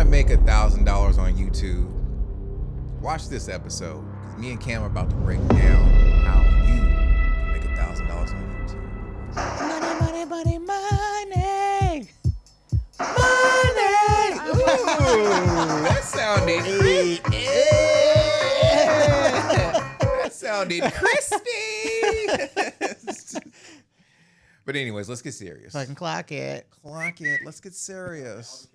make $1,000 on YouTube, watch this episode, because me and Cam are about to break down how you can make $1,000 on YouTube. Money, money, money, money. Ooh, that sounded that sounded crispy. But anyways, let's get serious. Fucking clock it. Clock it. Let's get serious.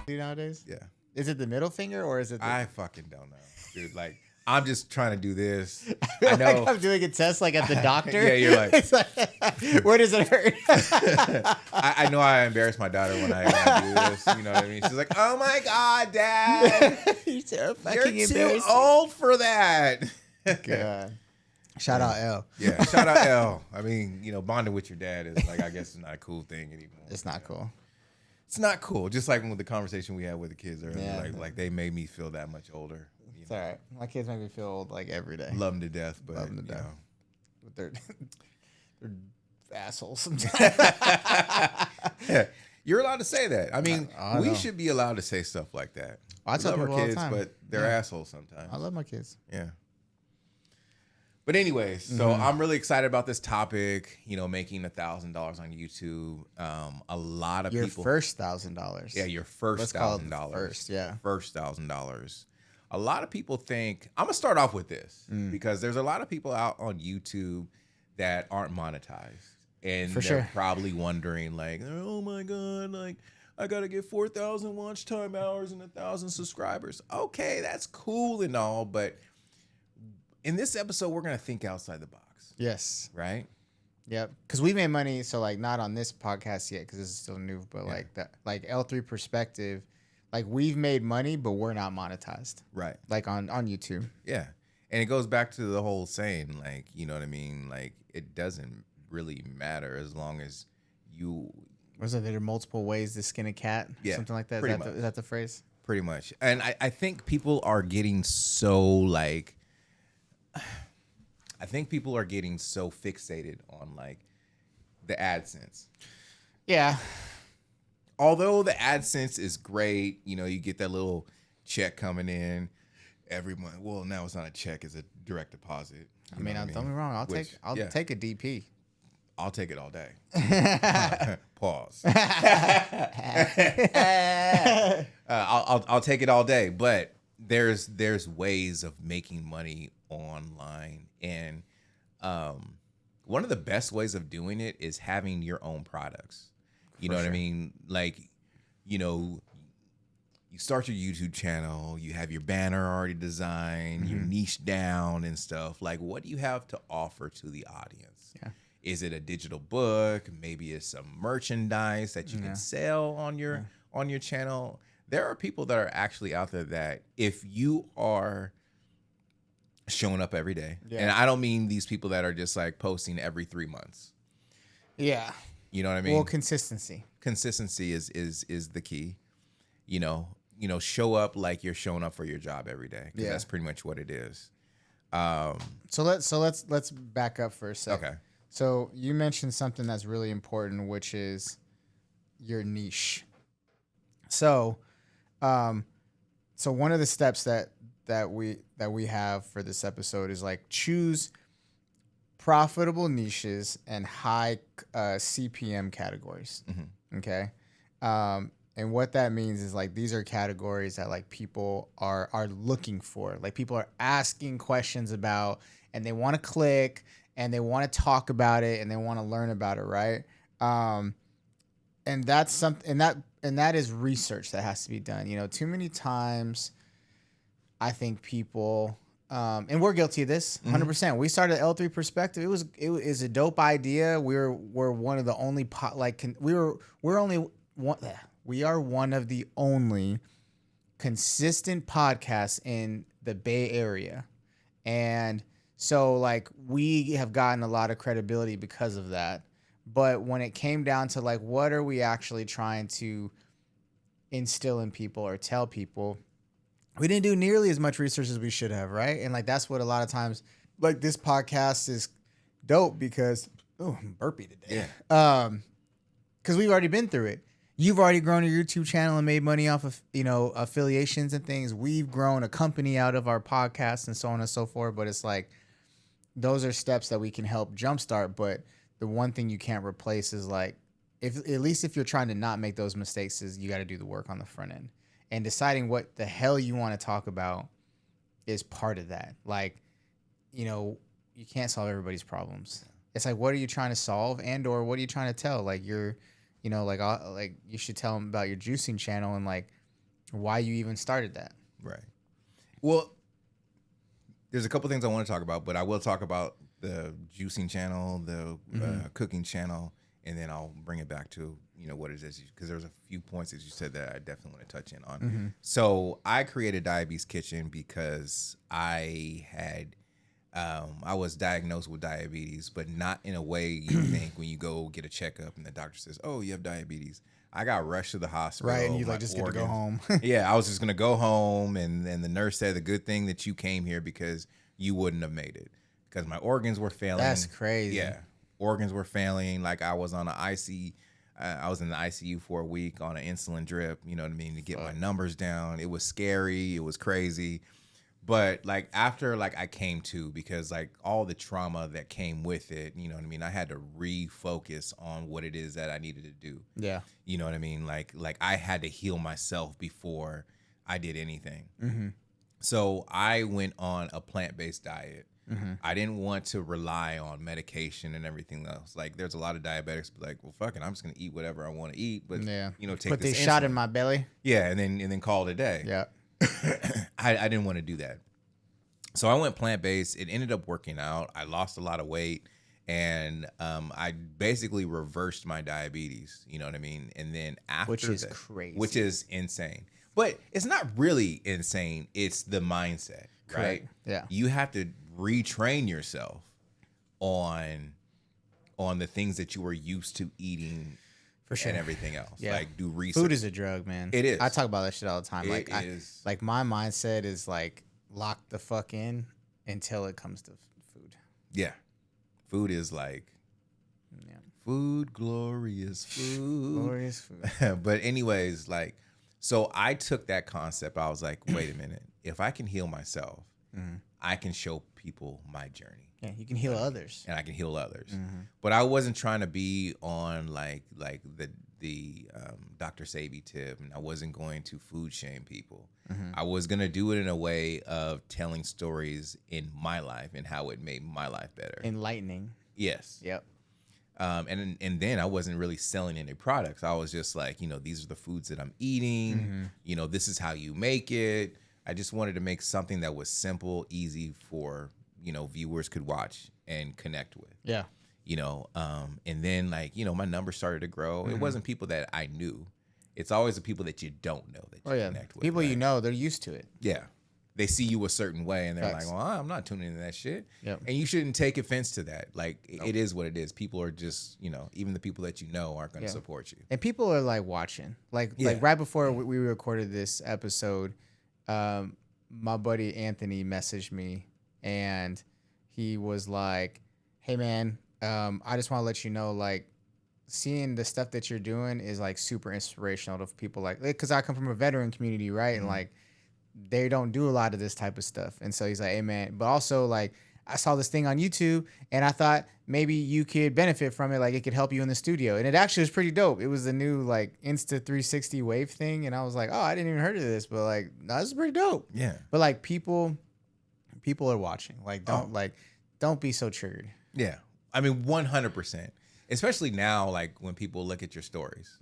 Nowadays? Yeah. Is it the middle finger or is it I fucking don't know, dude. Like, I'm just trying to do this. I know. Like I'm doing a test like at the doctor. Yeah, you're like, it's like where does it hurt? I know I embarrass my daughter when I do this. You know what I mean? She's like, "Oh my God, Dad, You're so you're fucking too embarrassing. old for that." God. Shout out L. Yeah, shout out L. I mean, you know, bonding with your dad is like, I guess, it's not a cool thing anymore. It's not cool. It's not cool. Just like with the conversation we had with the kids earlier, Yeah. like they made me feel that much older. You It's all right. My kids make me feel old like every day. Love them to death, but Love 'em to you death. know. But they're assholes sometimes. Yeah, you're allowed to say that. I mean, I we know. should be allowed to say stuff like that. I We tell love our people all the kids, time. but they're Yeah. assholes sometimes. I love my kids. Yeah. But anyways, so I'm really excited about this topic. You know, making $1,000 on YouTube. A lot of Your people. first $1,000. Yeah, your first Let's call it $1,000. first, yeah. First $1,000. A lot of people think, I'm gonna start off with this Mm. because there's a lot of people out on YouTube that aren't monetized. And For they're sure. probably wondering, like, oh my God, like I gotta get 4,000 watch time hours and 1,000 subscribers. Okay, that's cool and all, but in this episode, we're gonna think outside the box, Yes. right? Yep. Because we made money, so like not on this podcast yet, because this is still new. But Yeah. like that, like L3 perspective, like we've made money, but we're not monetized. Right. Like on YouTube. Yeah. And it goes back to the whole saying, like, you know what I mean? Like, it doesn't really matter as long as you Was it there are multiple ways to skin a cat? Yeah, Something like that. pretty Is that the phrase? pretty much. And I think people are getting so like, I think people are getting so fixated on like the AdSense. Yeah. Although the AdSense is great, you know, you get that little check coming in every month. Well, now it's not a check, it's a direct deposit. I mean, don't get me wrong. I'll Which, take yeah. take a DP. I'll take it all day. Pause. I'll take it all day, but there's ways of making money online, and one of the best ways of doing it is having your own products. You know what I mean? Like, you know, you start your YouTube channel, you have your banner already designed, you're niche down and stuff. Like, what do you have to offer to the audience? Yeah. Is it a digital book? Maybe it's some merchandise that you can sell on your channel. There are people that are actually out there that if you are showing up every day, and I don't mean these people that are just like posting every 3 months. Yeah. You know what I mean? Well, consistency. Consistency is the key. You know, show up like you're showing up for your job every day. 'Cause that's pretty much what it is. So let's back up for a second. Okay. So you mentioned something that's really important, which is your niche. So, so one of the steps that we have for this episode is like choose profitable niches and high CPM categories. Okay. And what that means is like these are categories that like people are looking for. Like people are asking questions about, and they want to click and they want to talk about it and they want to learn about it, right? And that's something, and that is research that has to be done. You know, too many times I think people, and we're guilty of this 100%. We started L3 Perspective. It was a dope idea. We're one of the only we We are one of the only consistent podcasts in the Bay Area. And so like we have gotten a lot of credibility because of that. But when it came down to like what are we actually trying to instill in people or tell people, we didn't do nearly as much research as we should have, right? And like that's what a lot of times like this podcast is dope because I'm burpy today. Yeah. Because we've already been through it. You've already grown your YouTube channel and made money off of, affiliations and things. We've grown a company out of our podcast and so on and so forth. But it's like, those are steps that we can help jumpstart. But the one thing you can't replace is like, at least if you're trying to not make those mistakes, is you got to do the work on the front end. And deciding what the hell you want to talk about is part of that. Like, you can't solve everybody's problems. It's like, what are you trying to solve or what are you trying to tell? Like you're, like you should tell them about your juicing channel and like why you even started that. Right. Well, there's a couple things I want to talk about, but I will talk about the juicing channel, the cooking channel, and then I'll bring it back to, what it is, because there's a few points that you said that I definitely want to touch in on. Mm-hmm. So I created Diabetes Kitchen because I was diagnosed with diabetes, but not in a way you think when you go get a checkup and the doctor says, "Oh, you have diabetes." I got rushed to the hospital. Right, and you just get to go home. Yeah, I was just gonna go home, and the nurse said, "The good thing that you came here because you wouldn't have made it because my organs were failing." That's crazy. Yeah, organs were failing. Like I was on an I was in the ICU for a week on an insulin drip. You know what I mean, to get my numbers down. It was scary. It was crazy. But like after like I came to, because like all the trauma that came with it, you know what I mean? I had to refocus on what it is that I needed to do. Yeah. You know what I mean? Like I had to heal myself before I did anything. Mm-hmm. So I went on a plant-based diet. Mm-hmm. I didn't want to rely on medication and everything else. Like there's a lot of diabetics like, well, fuck it, I'm just gonna eat whatever I want to eat. But take put this shot in my belly. Yeah, and then call it a day. Yeah. I didn't want to do that. So I went plant-based. It ended up working out. I lost a lot of weight, and I basically reversed my diabetes. You know what I mean? And then after which is crazy. Which is insane. But it's not really insane. It's the mindset, right? Yeah. You have to retrain yourself on the things that you were used to eating. For sure. And everything else. Yeah. Like do research. Food is a drug, man. It is. I talk about that shit all the time. It is. Like my mindset is like lock the fuck in until it comes to food. Yeah. Food is like food, glorious food. Glorious food. But anyways, like, so I took that concept. I was like, wait a minute. If I can heal myself, I can show people my journey. Yeah, you can heal others. And I can heal others. Mm-hmm. But I wasn't trying to be on like the Dr. Sabi tip, and I wasn't going to food shame people. Mm-hmm. I was going to do it in a way of telling stories in my life and how it made my life better. Enlightening. Yes. Yep. And then I wasn't really selling any products. I was just like, these are the foods that I'm eating. Mm-hmm. This is how you make it. I just wanted to make something that was simple, easy for viewers could watch and connect with. Yeah. And then like, my numbers started to grow. Mm-hmm. It wasn't people that I knew. It's always the people that you don't know that you connect with. People right? They're used to it. Yeah. They see you a certain way and they're like, well, I'm not tuning into that shit. Yep. And you shouldn't take offense to that. Like it is what it is. People are just, even the people that aren't going to support you. And people are like watching. Like right before we recorded this episode, my buddy Anthony messaged me and he was like, hey man, I just want to let you know, like, seeing the stuff that you're doing is like super inspirational to people, like, because I come from a veteran community, right? Mm-hmm. And like they don't do a lot of this type of stuff. And so he's like, hey man, but also like I saw this thing on YouTube and I thought maybe you could benefit from it, like it could help you in the studio. And it actually was pretty dope. It was the new like Insta 360 wave thing, and I was like, oh, I didn't even heard of this, but like, no, this is pretty dope. Yeah. But like people are watching. Like don't be so triggered. Yeah. I mean, 100%. Especially now, like when people look at your stories,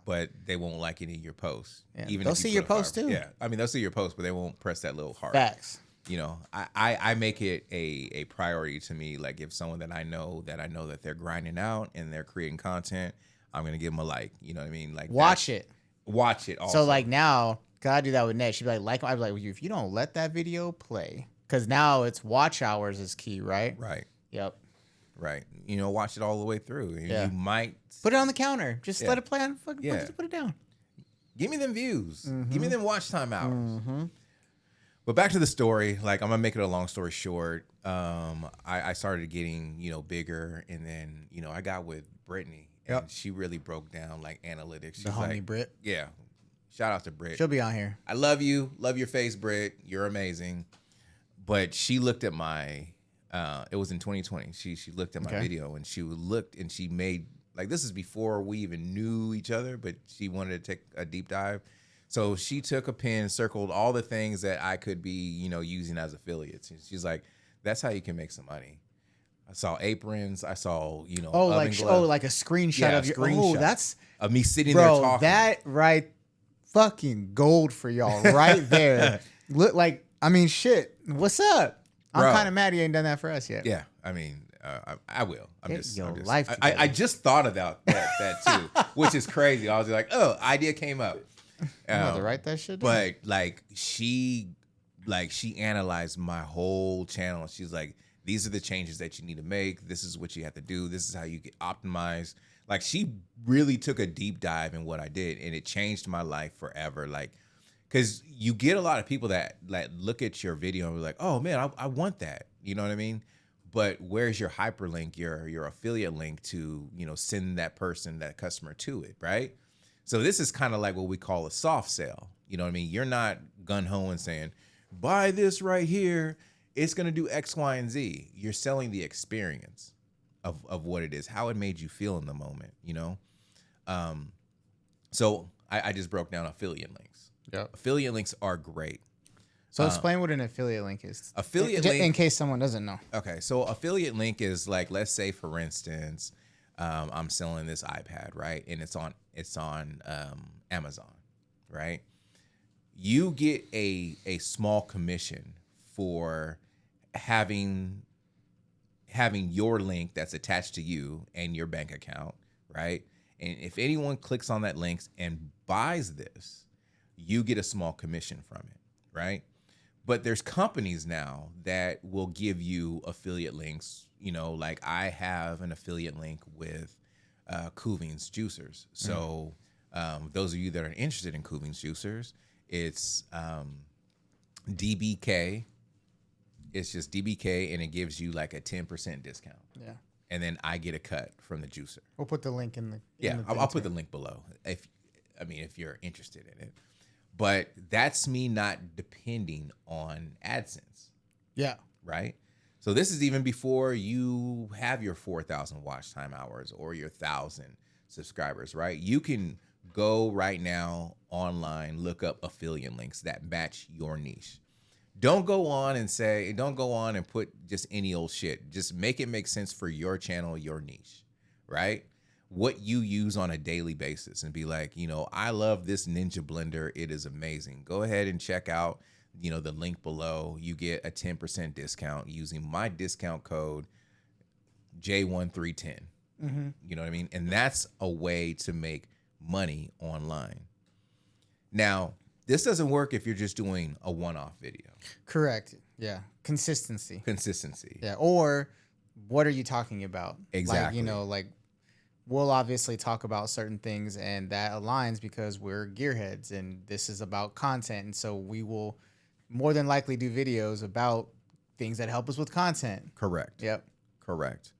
but they won't like any of your posts. Yeah. Even they'll see your posts too. Yeah. I mean, they'll see your post, but they won't press that little heart. Facts. I make it a priority to me. Like if someone that I know that they're grinding out and they're creating content, I'm going to give them a like, you know what I mean? Like watch it. watch it also. So like now, cause I do that with Ned. She'd be like, I'd be like, if you don't let that video play, because now it's watch hours is key, right? Right. Yep. Right. You know, watch it all the way through. Yeah. You might put it on the counter. Just let it play on. Just put it down. Give me them views. Give me them watch time hours. Mm-hmm. But back to the story. Like, I'm gonna make it a long story short. I started getting, bigger, and then, I got with Brittany, and she really broke down like analytics. She's The homie like, Brit. Yeah. Shout out to Brit. She'll be on here. I love you. Love your face, Brit. You're amazing. But she looked at my. It was in 2020. She looked at my video, and she looked, and she made, like, this is before we even knew each other, but she wanted to take a deep dive. So she took a pen, circled all the things that I could be, using as affiliates. And she's like, that's how you can make some money. I saw aprons. I saw, like a screenshot of your. Screenshot that's of me sitting there talking. That right, fucking gold for y'all right there. Look like, I mean, shit. What's up? I'm kind of mad he ain't done that for us yet. Yeah, I mean, I will. Life I just thought about that too, which is crazy. I was like, oh, idea came up. I'm about to write that shit down. But she analyzed my whole channel. She's like, these are the changes that you need to make. This is what you have to do. This is how you get optimized. Like, she really took a deep dive in what I did, and it changed my life forever. Like, because you get a lot of people that look at your video and be like, oh man, I want that. You know what I mean? But where's your hyperlink, your affiliate link to, send that customer to it, right? So this is kind of like what we call a soft sell. You know what I mean? You're not gun-ho and saying, buy this right here. It's going to do X, Y, and Z. You're selling the experience of what it is, how it made you feel in the moment, So I just broke down affiliate links. Yep. Affiliate links are great. So explain what an affiliate link is. Affiliate link, in case someone doesn't know. Okay, so affiliate link is like, let's say for instance, I'm selling this iPad, right? And it's on Amazon, right? You get a small commission for having your link that's attached to you and your bank account, right? And if anyone clicks on that link and buys this, you get a small commission from it, right? But there's companies now that will give you affiliate links. Like I have an affiliate link with Kuvings Juicers. So those of you that are interested in Kuvings Juicers, it's DBK. It's just DBK, and it gives you like a 10% discount. Yeah. And then I get a cut from the juicer. We'll put the link in the. I'll put the link below if you're interested in it. But that's me not depending on AdSense. Yeah. Right? So this is even before you have your 4,000 watch time hours or your 1,000 subscribers, right? You can go right now online, look up affiliate links that match your niche. Don't go on and put just any old shit. Just make it make sense for your channel, your niche, right? What you use on a daily basis, and be like, I love this Ninja blender. It is amazing. Go ahead and check out, the link below. You get a 10% discount using my discount code J1310. Mm-hmm. You know what I mean? And that's a way to make money online. Now, this doesn't work if you're just doing a one-off video. Correct. Yeah. Consistency. Yeah. Or what are you talking about? Exactly. Like, we'll obviously talk about certain things, and that aligns because we're gearheads and this is about content. And so we will more than likely do videos about things that help us with content. Correct. Yep. Correct.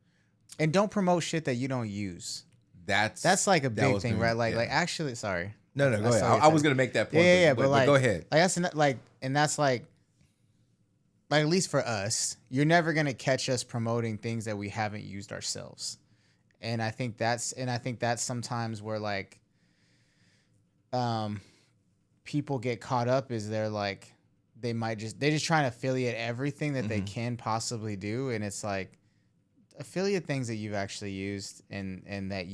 And don't promote shit that you don't use. That's like a big thing, right? Like actually, sorry. No, go ahead. I was going to make that point. Yeah, but like, go ahead. That's like at least for us, you're never going to catch us promoting things that we haven't used ourselves. And I think that's sometimes where like people get caught up is they're just trying to affiliate everything that they can possibly do, and it's like affiliate things that you've actually used and that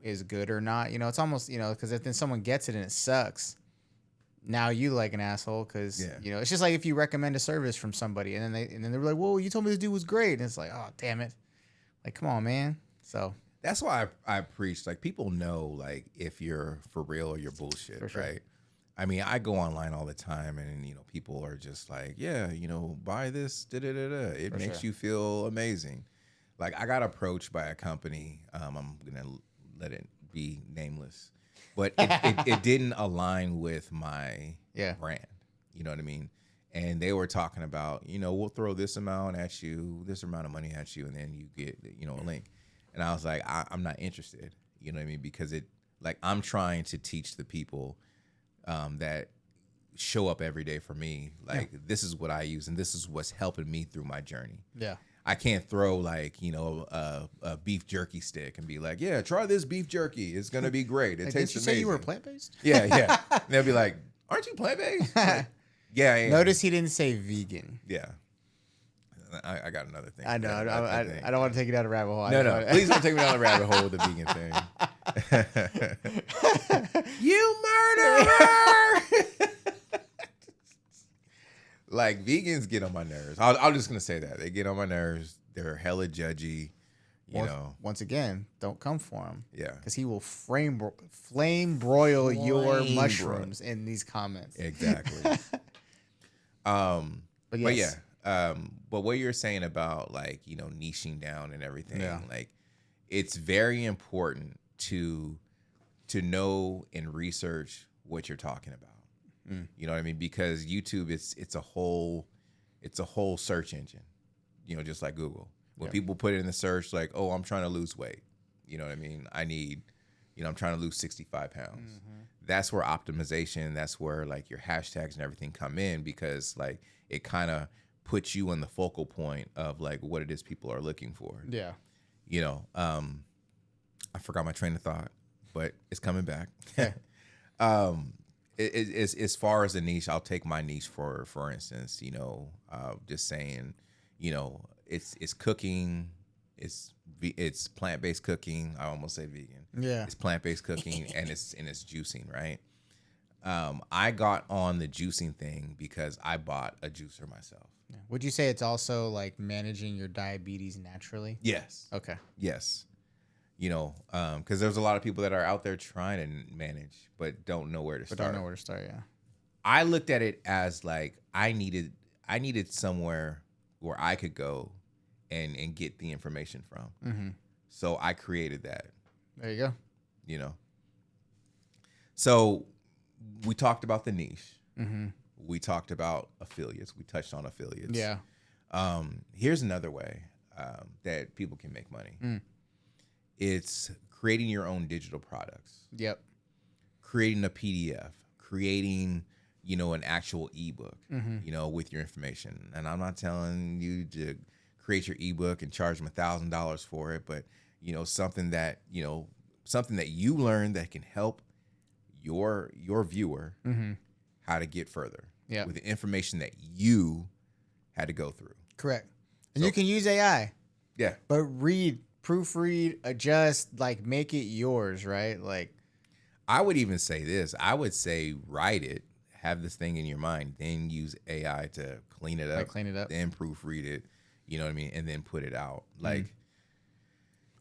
is good or not. It's almost because if then someone gets it and it sucks, now you like an asshole because it's just like if you recommend a service from somebody and then they're like, whoa, you told me this dude was great, and it's like, oh damn it, like come on man. So That's why I preach. Like, people know, like, if you're for real or you're bullshit, For sure. right? I mean, I go online all the time, and people are just like, yeah, buy this, da da da da. It For makes sure. you feel amazing. Like, I got approached by a company. I'm gonna let it be nameless, but it didn't align with my brand. You know what I mean? And they were talking about, we'll throw this amount at you, this amount of money at you, and then you get, a link. And I was like, I'm not interested. You know what I mean? Because I'm trying to teach the people that show up every day for me. Like, this is what I use, and this is what's helping me through my journey. Yeah. I can't throw a beef jerky stick and be like, yeah, try this beef jerky. It's gonna be great. It tastes amazing. Did you say you were plant-based? Yeah. And they'll be like, aren't you plant-based? Like, yeah, I am. Notice he didn't say vegan. Yeah. I got another thing. I know. I don't want to take you down a rabbit hole. No. Please don't take me down a rabbit hole with the vegan thing. You murderer! Like, vegans get on my nerves. I'm just gonna say that they get on my nerves. They're hella judgy. Once again, don't come for him. Yeah, because he will flame broil your mushrooms in these comments. Exactly. But what you're saying about, like, niching down and everything, like, it's very important to know and research what you're talking about. You know what I mean? Because YouTube, it's a whole search engine, just like Google. When people put it in the search, like, oh, I'm trying to lose weight. You know what I mean? I'm trying to lose 65 pounds. Mm-hmm. That's where optimization, that's where, like, your hashtags and everything come in, because, like, it kind of puts you in the focal point of, like, what it is people are looking for. Yeah. I forgot my train of thought, but it's coming back. As far as a niche, I'll take my niche for instance. Just saying, it's cooking, it's plant-based cooking. I almost say vegan. Yeah, it's plant-based cooking, and it's juicing, right? I got on the juicing thing because I bought a juicer myself. Yeah. Would you say it's also like managing your diabetes naturally? Yes. Okay. Yes. Because there's a lot of people that are out there trying to manage, but don't know where to start. Yeah. I looked at it as, like, I needed somewhere where I could go and get the information from. Mm-hmm. So I created that. There you go. So we talked about the niche. Mm-hmm. We talked about affiliates. We touched on affiliates. Yeah. Here's another way that people can make money. It's creating your own digital products. Yep. Creating a PDF, creating, an actual ebook, with your information. And I'm not telling you to create your ebook and charge them $1,000 for it, but, something that you learn that can help your viewer how to get further with the information that you had to go through. Correct. And you can use AI. Yeah. But proofread, adjust, like, make it yours, right? Like, I would even say this. I would say write it, have this thing in your mind, then use AI to clean it up, then proofread it, you know what I mean, and then put it out. Like,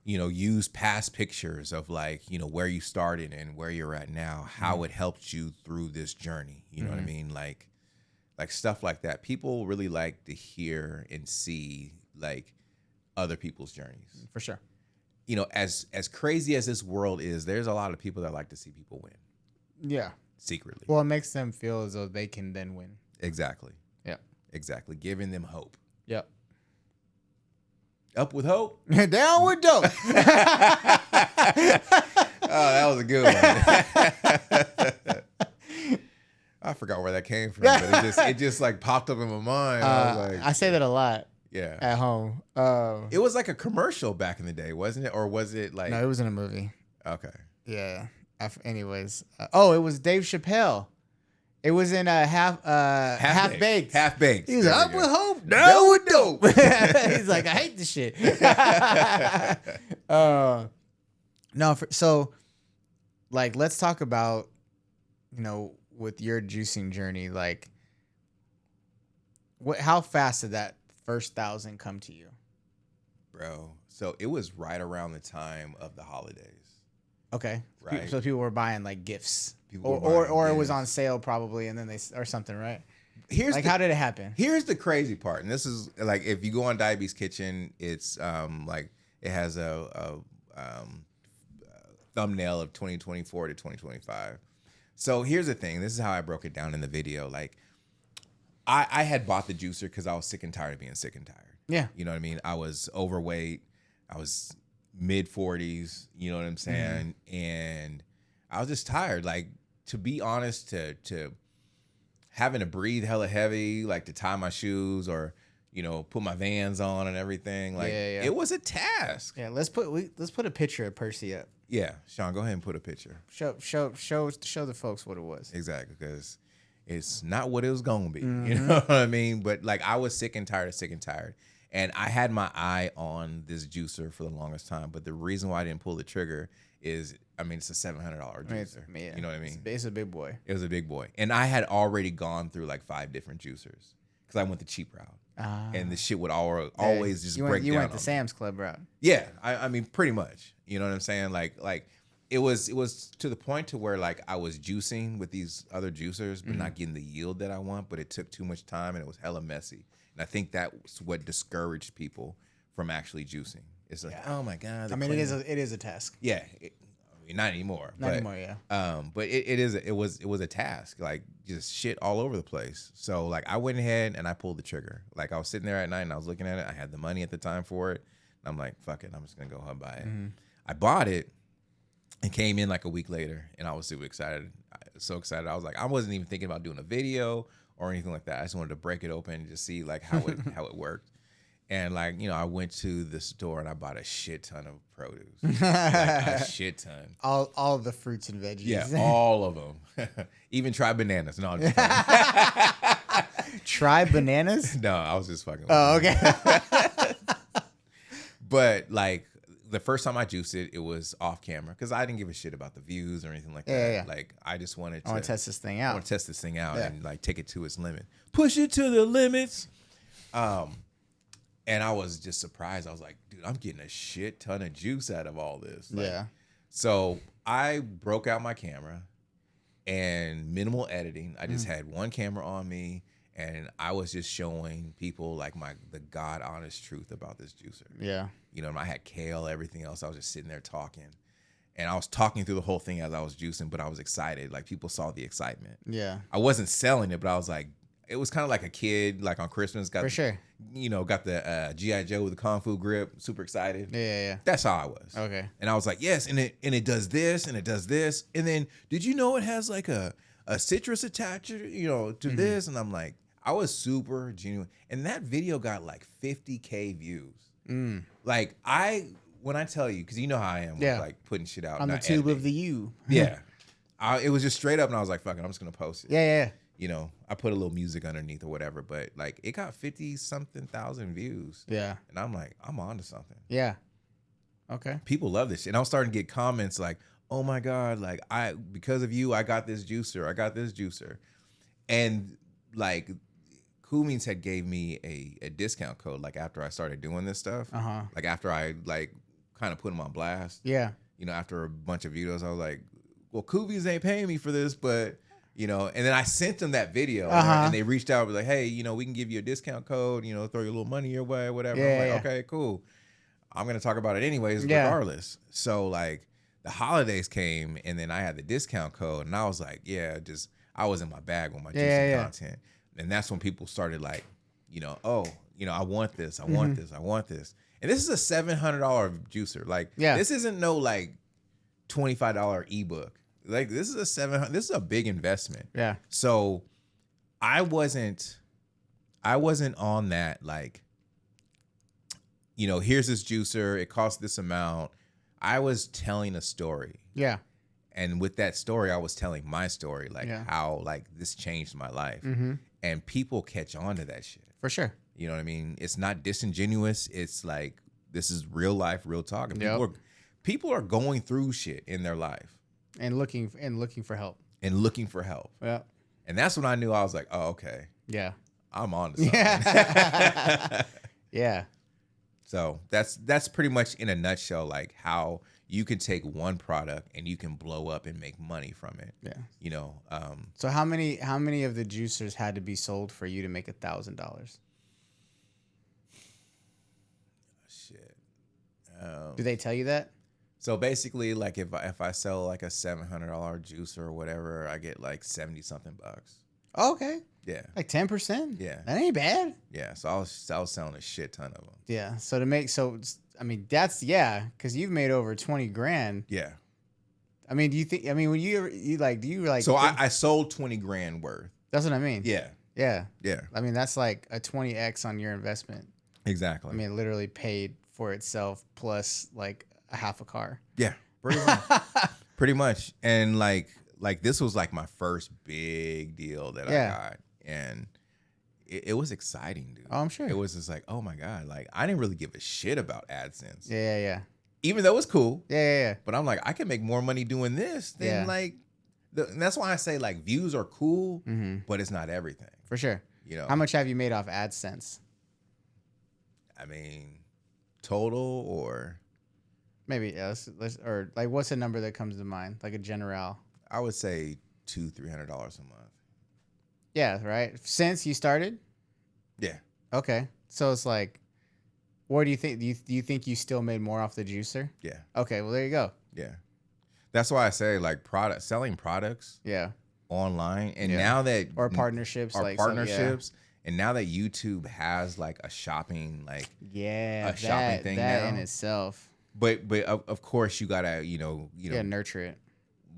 use past pictures of, like, where you started and where you're at now, how it helped you through this journey. You know what I mean? Like stuff like that. People really like to hear and see, like, other people's journeys. For sure. As crazy as this world is, there's a lot of people that like to see people win. Yeah. Secretly. Well, it makes them feel as though they can then win. Exactly. Yeah. Exactly. Giving them hope. Yep. Up with hope. Down with dope. Oh, that was a good one. I forgot where that came from, but it just like popped up in my mind. I was like, I say that a lot. Yeah. At home. It was like a commercial back in the day, wasn't it? Or was it like... No, it was in a movie. Okay. Yeah. Anyways. It was Dave Chappelle. It was in Half Baked. Half Baked. He's like, up with hope, down with dope. He's like, I hate this shit. So, like, let's talk about, with your juicing journey, like, how fast did that first 1,000 come to you? bro. So it was right around the time of the holidays. Okay. Right. So people were buying like gifts, People or were buying it was gifts. on sale probably, and then or something, right? Here's Like, how did it happen? Here's the crazy part, and this is like if you go on Diabetes Kitchen, it's like it has a thumbnail of 2024 to 2025. So here's the thing. This is how I broke it down in the video. Like, I had bought the juicer because I was sick and tired of being sick and tired. Yeah. You know what I mean? I was overweight. I was mid 40s. You know what I'm saying? And I was just tired. Like, to be honest, to having to breathe hella heavy, like to tie my shoes or, you know, put my Vans on and everything. Like, it was a task. Yeah. Let's put a picture of Percy up. Yeah, Sean, go ahead and put a picture. Show the folks what it was. Exactly, because it's not what it was gonna be. You know what I mean? But like, I was sick and tired, and I had my eye on this juicer for the longest time. But the reason why I didn't pull the trigger is, I mean, it's a $700 juicer. You know what I mean? It's a big boy. It was a big boy, and I had already gone through like 5 different juicers because I went the cheap route. And the shit would always just break down. You went the Sam's Club route. Yeah, I mean, pretty much. You know what I'm saying? Like it was to the point to where like I was juicing with these other juicers, but not getting the yield that I want. But it took too much time and it was hella messy. And I think that's what discouraged people from actually juicing. It's like, oh my god. I mean, it is a task. Yeah. I mean, not anymore. Not anymore, yeah. But it was a task, like just shit all over the place. So like I went ahead and I pulled the trigger. Like I was sitting there at night and I was looking at it. I had the money at the time for it. And I'm like, fuck it, I'm just gonna go ahead and buy it. I bought it and came in like a week later, and I was super excited. So excited. I was like, I wasn't even thinking about doing a video or anything like that. I just wanted to break it open and just see like how it worked. And like, you know, I went to the store and I bought a shit ton of produce. Like a shit ton. All of the fruits and veggies. Yeah, all of them. Even tried bananas. No, I'm just fucking. Try bananas? No, I was just fucking. Oh, okay. But like the first time I juiced it, it was off camera because I didn't give a shit about the views or anything like that. Yeah. Like I just wanted to. I want to test this thing out. I want to test this thing out and like take it to its limit. Push it to the limits. And I was just surprised. I was like, dude, I'm getting a shit ton of juice out of all this. Like, yeah. So I broke out my camera and minimal editing. I just had one camera on me and I was just showing people like the God honest truth about this juicer. Yeah. You know, I had kale, everything else. I was just sitting there talking. And I was talking through the whole thing as I was juicing, but I was excited. Like people saw the excitement. Yeah. I wasn't selling it, but I was like, it was kind of like a kid, like on Christmas, got for sure. You know, got the G.I. Joe with the Kung Fu grip, super excited. Yeah. That's how I was. Okay. And I was like, yes, and it does this, and it does this. And then, did you know it has like a citrus attacher, you know, to this? And I'm like, I was super genuine. And that video got like 50K views. Like, when I tell you, because you know how I am with like putting shit out. On the tube of the U. Yeah. It was just straight up, and I was like, fuck it, I'm just going to post it. Yeah. You know, I put a little music underneath or whatever, but like it got 50-something thousand views. Yeah. And I'm like, I'm on to something. Yeah. Okay. People love this shit. And I was starting to get comments like, oh my God, like because of you, I got this juicer. And like Kumins had gave me a discount code like after I started doing this stuff. Like after I like kind of put him on blast. Yeah. You know, after a bunch of videos, I was like, well, Kumins ain't paying me for this, but you know, and then I sent them that video and they reached out and was like, hey, you know, we can give you a discount code, you know, throw you a little money your way, whatever. I'm like, okay, cool. I'm going to talk about it anyways, regardless. So like the holidays came and then I had the discount code and I was like, I was in my bag with my juicing content. And that's when people started like, you know, oh, you know, I want this. I want this. And this is a $700 juicer. Like, this isn't no like $25 ebook. Like this is this is a big investment. Yeah. So I wasn't on that like, you know, here's this juicer, it costs this amount. I was telling a story. Yeah. And with that story, I was telling my story, like how like this changed my life. And people catch on to that shit. For sure. You know what I mean? It's not disingenuous. It's like this is real life, real talk. And people are going through shit in their life. And looking for help. Yeah. And that's when I knew I was like, oh, okay. Yeah. I'm on to something. Yeah. So that's pretty much in a nutshell, like how you can take one product and you can blow up and make money from it. Yeah. You know, So how many of the juicers had to be sold for you to make $1,000? shit. Do they tell you that? So basically, like if I sell like a $700 juicer or whatever, I get like 70 something bucks. Oh, okay. Yeah. Like 10%? Yeah. That ain't bad. Yeah. So I was selling a shit ton of them. Yeah. So to make, I mean, that's, yeah, because you've made over 20 grand. Yeah. I mean, do you think, I mean, when you like, do you like, so I sold 20 grand worth. That's what I mean. Yeah. Yeah. Yeah. I mean, that's like a 20x on your investment. Exactly. I mean, it literally paid for itself plus like a half a car. Yeah. Pretty much. Pretty much. And like this was like my first big deal that I got. And it was exciting, dude. Oh, I'm sure. It was just like, oh my God. Like I didn't really give a shit about AdSense. Yeah. Even though it was cool. Yeah. But I'm like, I can make more money doing this than like, and that's why I say like views are cool, but it's not everything. For sure. You know, how much have you made off AdSense? I mean, total or maybe let's or like what's a number that comes to mind? Like a general. I would say $200-300 a month. Yeah, right. Since you started? Yeah. Okay. So it's like, what do you think? Do you think you still made more off the juicer? Yeah. Okay. Well, there you go. Yeah. That's why I say like selling products. Yeah. Online, and now that partnerships, and now that YouTube has like a shopping shopping thing that now in itself. But of course you gotta nurture it.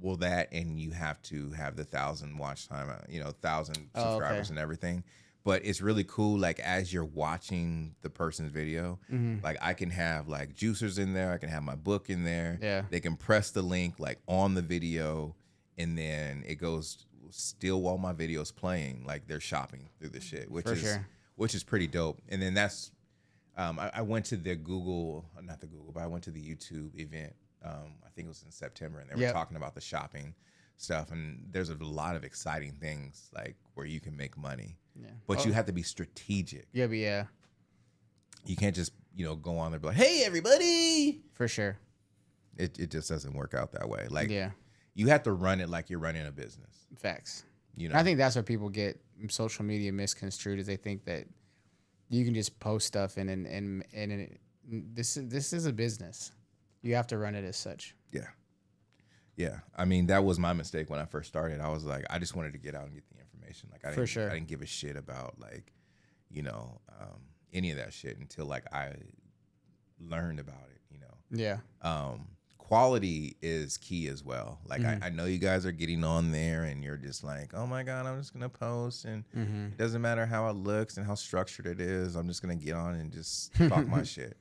Well, that, and you have to have the 1,000 watch time, 1,000 subscribers and everything. But it's really cool. Like as you're watching the person's video, like I can have like juicers in there. I can have my book in there. Yeah. They can press the link like on the video, and then it goes still while my video's playing. Like they're shopping through the shit, which is pretty dope. And then that's I went to the I went to the YouTube event. I think it was in September, and they were talking about the shopping stuff. And there's a lot of exciting things like where you can make money. Yeah. But you have to be strategic. Yeah, but yeah. You can't just, go on there and be like, hey, everybody. For sure. It just doesn't work out that way. Like, yeah. You have to run it like you're running a business. Facts. I think that's where people get social media misconstrued, is they think that you can just post stuff and this is a business. You have to run it as such. Yeah. Yeah. I mean, that was my mistake when I first started. I was like, I just wanted to get out and get the information. Like I didn't give a shit about like, any of that shit until like I learned about it, Yeah. Quality is key as well. Like I know you guys are getting on there and you're just like, oh my God, I'm just gonna post, and it doesn't matter how it looks and how structured it is. I'm just gonna get on and just talk my shit.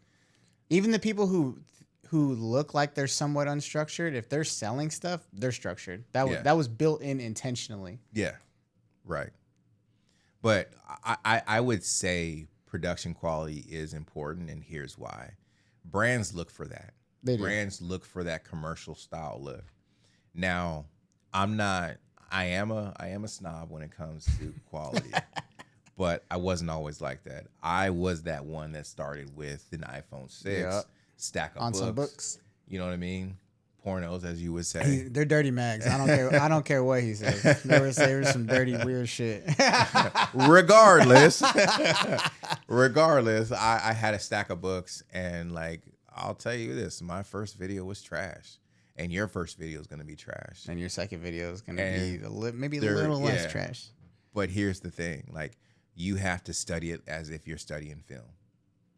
Even the people who look like they're somewhat unstructured, if they're selling stuff, they're structured. That was built in intentionally. Yeah, right. But I would say production quality is important, and here's why. Brands look for that. Brands look for that commercial style look. Now, I am a snob when it comes to quality, but I wasn't always like that. I was that one that started with an iPhone 6, stack of books. Some books. You know what I mean? Pornos, as you would say. They're dirty mags. I don't care. I don't care what he says. There was some dirty weird shit. Regardless, I had a stack of books, and like, I'll tell you this, my first video was trash, and your first video is going to be trash, and your second video is going to be maybe a little less trash. But here's the thing, like, you have to study it as if you're studying film.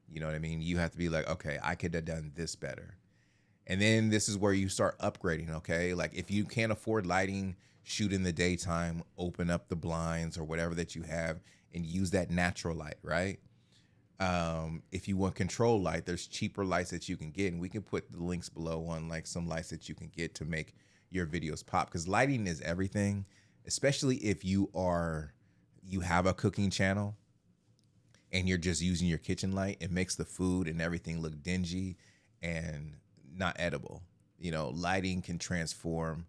You know what I mean? You have to be like, okay, I could have done this better. And then this is where you start upgrading, okay? Like, if you can't afford lighting, shoot in the daytime, open up the blinds or whatever that you have, and use that natural light, right? If you want control light, there's cheaper lights that you can get, and we can put the links below on like some lights that you can get to make your videos pop, because lighting is everything, especially if you have a cooking channel and you're just using your kitchen light. It makes the food and everything look dingy and not edible. Lighting can transform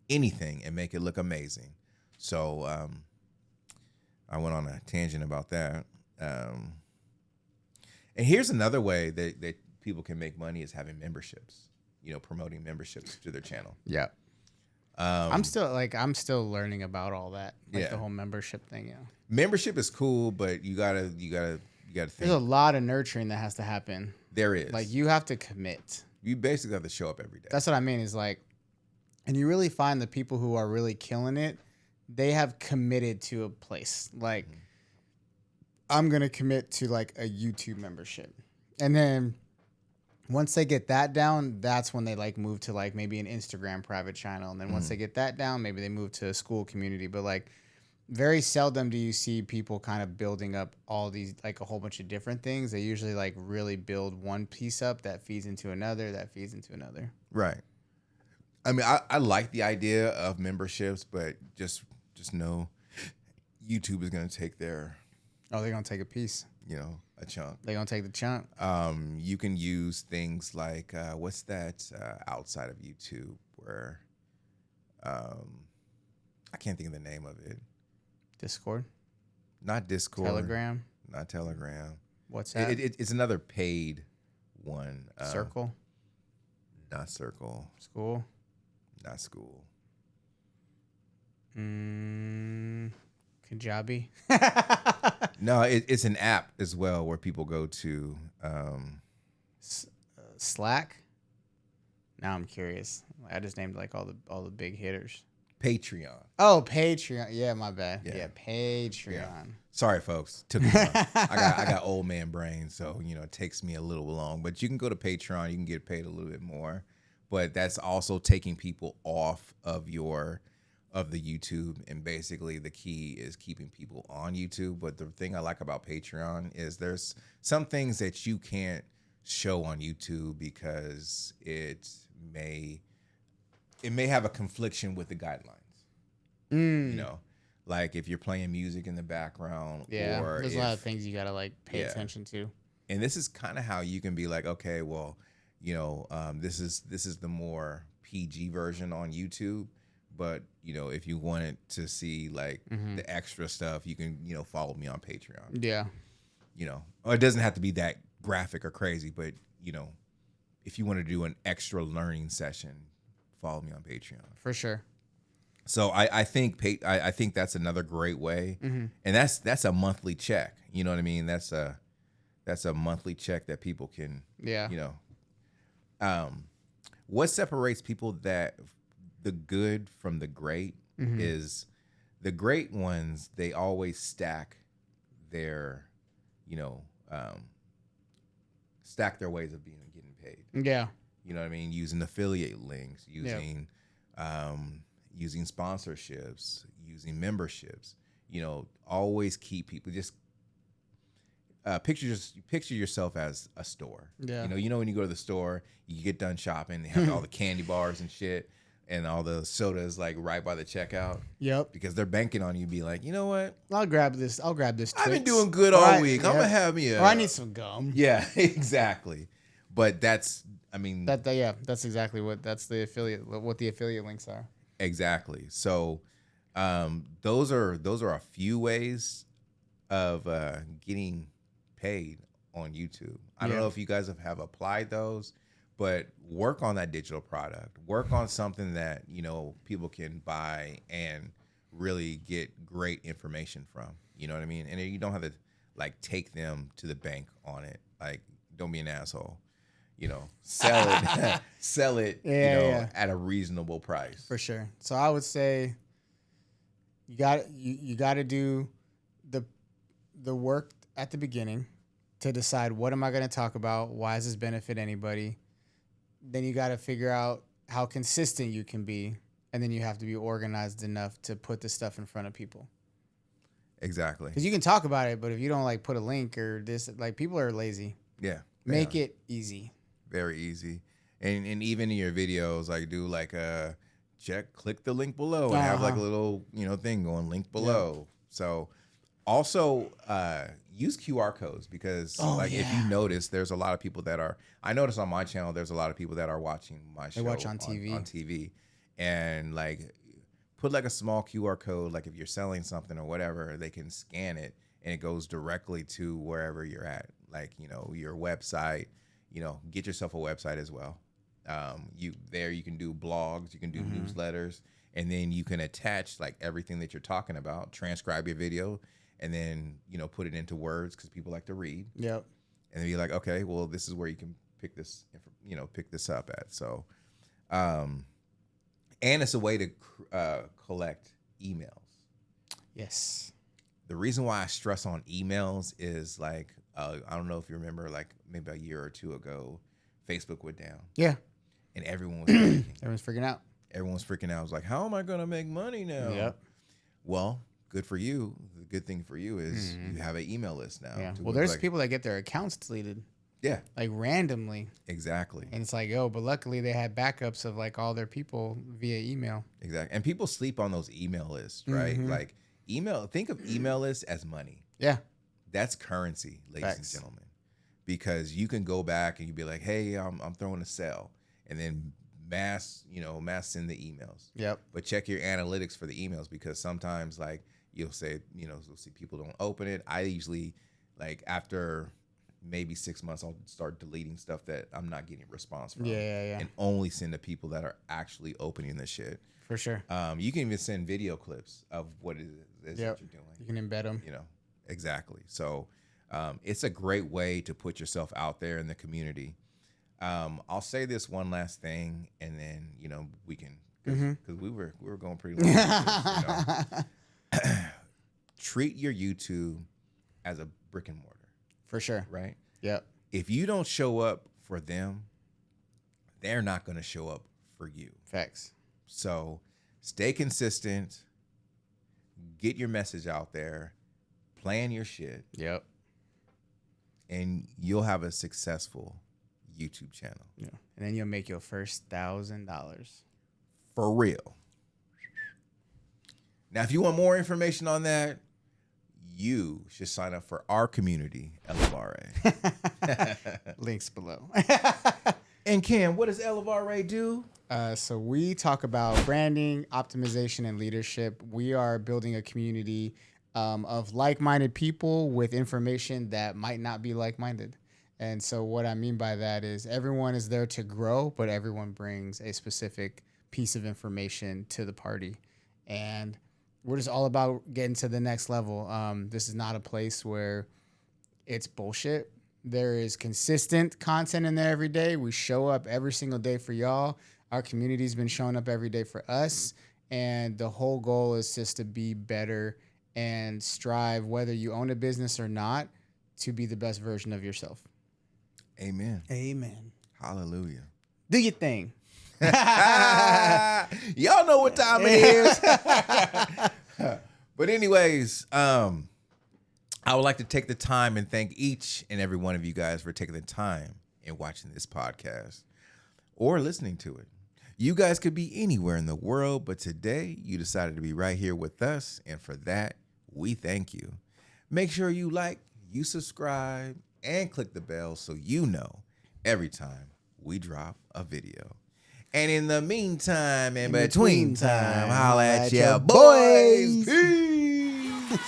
anything and make it look amazing. So I went on a tangent about that. And here's another way that people can make money is having memberships. Promoting memberships to their channel. Yeah. I'm still learning about all that. Like the whole membership thing. Yeah. Membership is cool, but you gotta think. There's a lot of nurturing that has to happen. There is. Like you have to commit. You basically have to show up every day. That's what I mean. Is like, and you really find the people who are really killing it. They have committed to a place. Like, I'm gonna commit to like a YouTube membership, and then once they get that down, that's when they like move to like maybe an Instagram private channel, and then once they get that down, maybe they move to a school community. But like, very seldom do you see people kind of building up all these like a whole bunch of different things. They usually like really build one piece up that feeds into another, that feeds into another. Right. I mean, I like the idea of memberships, but just know YouTube is going to take their... Oh, they're going to take a piece. A chunk. They're going to take the chunk. You can use things like, what's that outside of YouTube where... I can't think of the name of it. Discord? Not Discord. Telegram? Not Telegram. What's that? It's another paid one. Circle? Not Circle. School? Not School. Kajabi? No, it's an app as well where people go to. Slack? Now I'm curious. I just named like all the big hitters. Patreon. Oh, Patreon. Yeah, my bad. Yeah, Patreon. Yeah. Sorry, folks. Took me long. I got old man brain, so it takes me a little long. But you can go to Patreon. You can get paid a little bit more. But that's also taking people off of the YouTube, and basically the key is keeping people on YouTube. But the thing I like about Patreon is there's some things that you can't show on YouTube because it may have a confliction with the guidelines. Like if you're playing music in the background, or there's a lot of things you gotta like pay attention to. And this is kind of how you can be like, okay, well, this is the more PG version on YouTube. But if you wanted to see like the extra stuff, you can follow me on Patreon. Yeah. Or it doesn't have to be that graphic or crazy, but if you want to do an extra learning session, follow me on Patreon. For sure. So I think that's another great way, and that's a monthly check. You know what I mean? That's a monthly check that people can. Yeah. What separates people that the good from the great is the great ones. They always stack their, stack their ways of getting paid. Yeah. You know what I mean? Using affiliate links, using sponsorships, using memberships. Always keep people just picture yourself as a store. Yeah. When you go to the store, you get done shopping, they have all the candy bars and shit, and all the sodas like right by the checkout. Yep. Because they're banking on you be like, you know what? I'll grab this. Twix. I've been doing good all week. I'm gonna have me. Or I need some gum. Yeah, exactly. But that's exactly what the affiliate links are. Exactly. So, those are a few ways of getting paid on YouTube. I don't know if you guys have applied those, but work on that digital product. Work on something that people can buy and really get great information from. You know what I mean? And you don't have to like take them to the bank on it. Like, don't be an asshole. Sell it at a reasonable price. For sure. So I would say you got to do the work at the beginning to decide what am I going to talk about? Why does this benefit anybody? Then you got to figure out how consistent you can be, and then you have to be organized enough to put the stuff in front of people. Exactly. Because you can talk about it, but if you don't like put a link or this, like people are lazy. Yeah. Make it easy. Very easy. And even in your videos, like do like a click the link below and have like a little, thing going link below. Yeah. So also use QR codes because if you notice, there's a lot of people I notice on my channel, there's a lot of people that are watching my show. They watch on TV. On TV. And like put like a small QR code, like if you're selling something or whatever, they can scan it and it goes directly to wherever you're at, like, you know, your website. You know, get yourself a website as well. You can do blogs, you can do newsletters, and then you can attach like everything that you're talking about, transcribe your video, and then, you know, put it into words because people like to read. Yep. And then you're like, okay, well, this is where you can pick this, you know, pick this up at. So, and it's a way to collect emails. Yes. The reason why I stress on emails is like, I don't know if you remember, like maybe a year or two ago, Facebook went down. Yeah. And everyone was panicking. Everyone's freaking out. Everyone's freaking out. I was like, how am I going to make money now? Yep. Well, good for you. The good thing for you is you have an email list now. Yeah. Well, there's people that get their accounts deleted. Yeah. Like randomly. Exactly. And it's like, oh, but luckily they had backups of like all their people via email. Exactly. And people sleep on those email lists, right? Like think of email lists as money. Yeah. That's currency, ladies and gentlemen. Because you can go back and you'd be like, hey, I'm throwing a sale. And then mass send the emails. Yep. But check your analytics for the emails, because sometimes like you'll say, you'll see people don't open it. I usually, like, after maybe 6 months, I'll start deleting stuff that I'm not getting a response from. Yeah. And only send to people that are actually opening the shit. For sure. You can even send video clips of what it is that you're doing. You can embed them. You know, exactly. So it's a great way to put yourself out there in the community. I'll say this one last thing, and then, you know, we can, because we were going pretty long. Treat your YouTube as a brick and mortar. For sure. Right? Yep. If you don't show up for them, they're not going to show up for you. Facts. So stay consistent, get your message out there, plan your shit. Yep. And you'll have a successful YouTube channel. Yeah. And then you'll make your first $1,000. For real. Now, if you want more information on that, you should sign up for our community, Elevare. Links below. And Cam, what does Elevare do? So we talk about branding, optimization, and leadership. We are building a community of like-minded people with information that might not be like-minded. And so what I mean by that is everyone is there to grow, but everyone brings a specific piece of information to the party. And we're just all about getting to the next level. This is not a place where it's bullshit. There is consistent content in there every day. We show up every single day for y'all. Our community's been showing up every day for us. And the whole goal is just to be better and strive, whether you own a business or not, to be the best version of yourself. Amen. Amen. Hallelujah. Do your thing. Y'all know what time it is. But anyways, I would like to take the time and thank each and every one of you guys for taking the time and watching this podcast or listening to it. You guys could be anywhere in the world, but today you decided to be right here with us, and for that, we thank you. Make sure you like, you subscribe, and click the bell so you know every time we drop a video. And in the meantime, in between time, holla at ya boys. Peace.